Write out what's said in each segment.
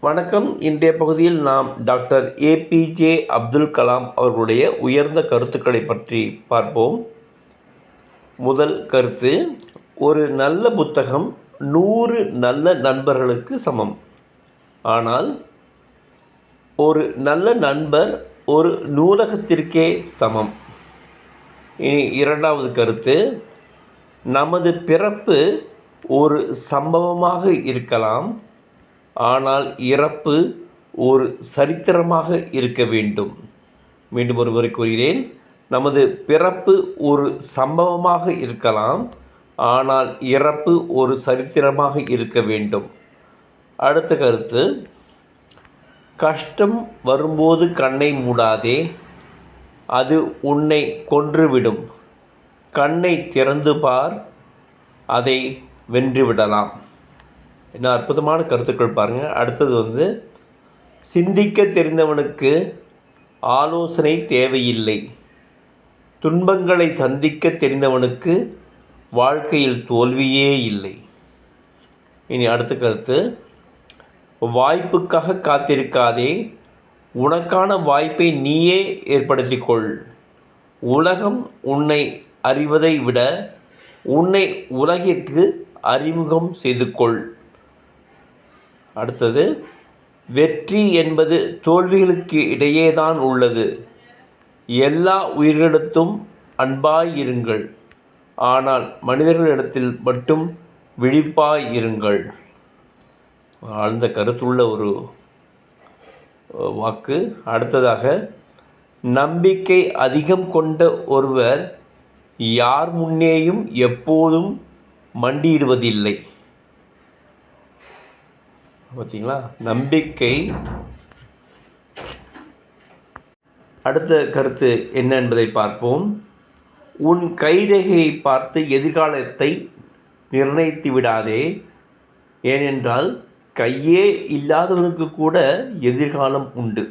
வணக்கம். இன்றைய பகுதியில் நாம் டாக்டர் ஏபிஜே அப்துல் கலாம் அவர்களுடைய உயர்ந்த கருத்துக்களை பற்றி பார்ப்போம். முதல் கருத்து: ஒரு நல்ல புத்தகம் 100 நல்ல நண்பர்களுக்கு சமம். ஆனால் ஒரு நல்ல நண்பர் ஒரு நூலகத்திற்கே சமம். இனி இரண்டாவது கருத்து: நமது பிறப்பு ஒரு சம்பவமாக இருக்கலாம், ஆனால் இறப்பு ஒரு சரித்திரமாக இருக்க வேண்டும். மீண்டும் ஒருமுறை கூறுகிறேன். நமது பிறப்பு ஒரு சம்பவமாக இருக்கலாம், ஆனால் இறப்பு ஒரு சரித்திரமாக இருக்க வேண்டும். அடுத்த கருத்து: கஷ்டம் வரும்போது கண்ணை மூடாதே, அது உன்னை கொன்றுவிடும். கண்ணை திறந்து பார், அதை வென்றுவிடலாம். என்ன அற்புதமான கருத்துக்கள் பாருங்கள். அடுத்தது சிந்திக்க தெரிந்தவனுக்கு ஆலோசனை தேவையில்லை. துன்பங்களை சந்திக்க தெரிந்தவனுக்கு வாழ்க்கையில் தோல்வியே இல்லை. இனி அடுத்த கருத்து: வாய்ப்புக்காக காத்திருக்காதே, உனக்கான வாய்ப்பை நீயே ஏற்படுத்திக்கொள். உலகம் உன்னை அறிவதை விட உன்னை உலகிற்கு அறிமுகம் செய்து கொள். அடுத்தது: வெற்றி என்பது தோல்விகளுக்கு இடையேதான் உள்ளது. எல்லா உயிர்களிடத்தும் அன்பாயிருங்கள், ஆனால் மனிதர்களிடத்தில் மட்டும் விழிப்பாயிருங்கள். ஆழ்ந்த கருத்துள்ள ஒரு வாக்கு. அடுத்ததாக: நம்பிக்கை அதிகம் கொண்ட ஒருவர் யார் முன்னேயும் எப்போதும் மண்டியிடுவதில்லை. பார்த்தீங்களா, நம்பிக்கை. அடுத்த கருத்து என்ன என்பதை பார்ப்போம். உன் கைரேகையை பார்த்து எதிர்காலத்தை நிர்ணயித்து விடாதே, ஏனென்றால் கையே இல்லாதவனுக்கு கூட எதிர்காலம் உண்டு.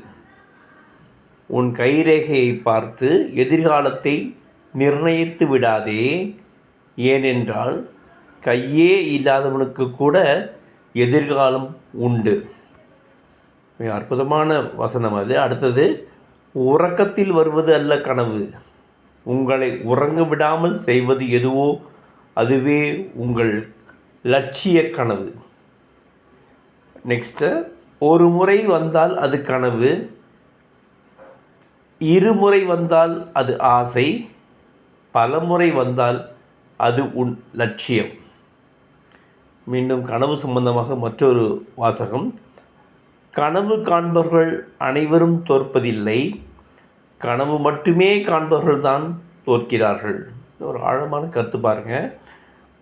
உன் கைரேகையை பார்த்து எதிர்காலத்தை நிர்ணயித்து விடாதே, ஏனென்றால் கையே இல்லாதவனுக்கு கூட எதிர்காலம் உண்டு. மிக அற்புதமான வசனம் அது. அடுத்தது: உறக்கத்தில் வருவது அல்ல கனவு, உங்களை உறங்க விடாமல் செய்வது எதுவோ அதுவே உங்கள் லட்சிய கனவு. நெக்ஸ்ட்டு: ஒரு முறை வந்தால் அது கனவு, இருமுறை வந்தால் அது ஆசை, பலமுறை வந்தால் அது உன் லட்சியம். மீண்டும் கனவு சம்பந்தமாக மற்றொரு வாசகம். கனவு காண்பவர்கள் அனைவரும் தோற்பதில்லை, கனவு மட்டுமே காண்பவர்கள்தான் தோற்கிறார்கள். ஒரு ஆழமான கருத்து பாருங்கள்.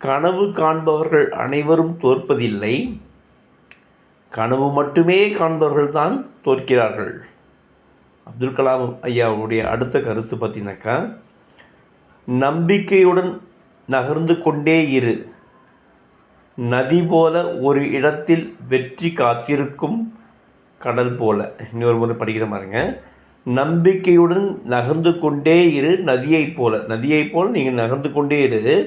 கனவு காண்பவர்கள் அனைவரும் தோற்பதில்லை, கனவு மட்டுமே காண்பவர்கள்தான் தோற்கிறார்கள். அப்துல் கலாம் ஐயாவுடைய அடுத்த கருத்து பார்த்தீங்கன்னாக்கா, நம்பிக்கையுடன் நகர்ந்து கொண்டே இரு, நதி போல ஒரு இடத்தில் வெற்றி காத்திருக்கும் கடல் போல. இன்னொரு முறை படிக்கிற மாதிரிங்க. நம்பிக்கையுடன் நகர்ந்து கொண்டே இரு, நதியைப் போல் நீங்கள் நகர்ந்து கொண்டே இரு,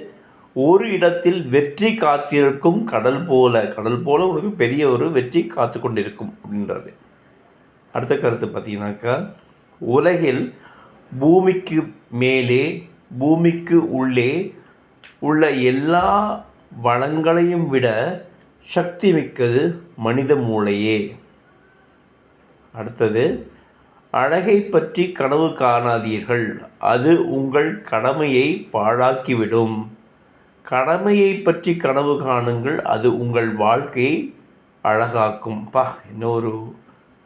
ஒரு இடத்தில் வெற்றி காத்திருக்கும் கடல் போல உங்களுக்கு பெரிய ஒரு வெற்றி காத்து கொண்டிருக்கும் அப்படின்றது. அடுத்த கருத்து பார்த்தீங்கன்னாக்கா, உலகில் பூமிக்கு மேலே பூமிக்கு உள்ளே உள்ள எல்லா வளங்களையும் விட சக்தி மிக்கது மனித மூளையே. அடுத்தது: அழகை பற்றி கனவு காணாதீர்கள், அது உங்கள் கடமையை பாழாக்கிவிடும். கடமையை பற்றி கனவு காணுங்கள், அது உங்கள் வாழ்க்கையை அழகாக்கும். இன்னொரு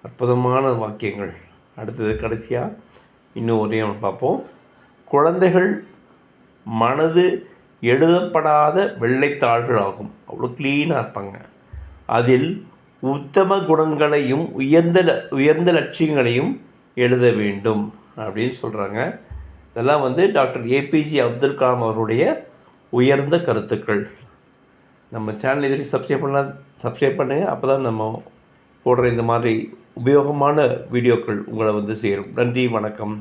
அற்புதமான வாக்கியங்கள். அடுத்தது கடைசியாக இன்னும் ஒரே ஒன்று பார்ப்போம். குழந்தைகள் மனது எழுதப்படாத வெள்ளைத்தாள்கள் ஆகும். அவ்வளோ க்ளீனாக இருப்பாங்க. அதில் உத்தம குணங்களையும் உயர்ந்த லட்சியங்களையும் எழுத வேண்டும் அப்படின்னு சொல்கிறாங்க. இதெல்லாம் டாக்டர் ஏபிஜே அப்துல் கலாம் அவருடைய உயர்ந்த கருத்துக்கள். நம்ம சேனல் இதுக்கு சப்ஸ்கிரைப் பண்ணுங்கள். அப்போ தான் நம்ம போடுற இந்த மாதிரி உபயோகமான வீடியோக்கள் உங்களை சேரும். நன்றி, வணக்கம்.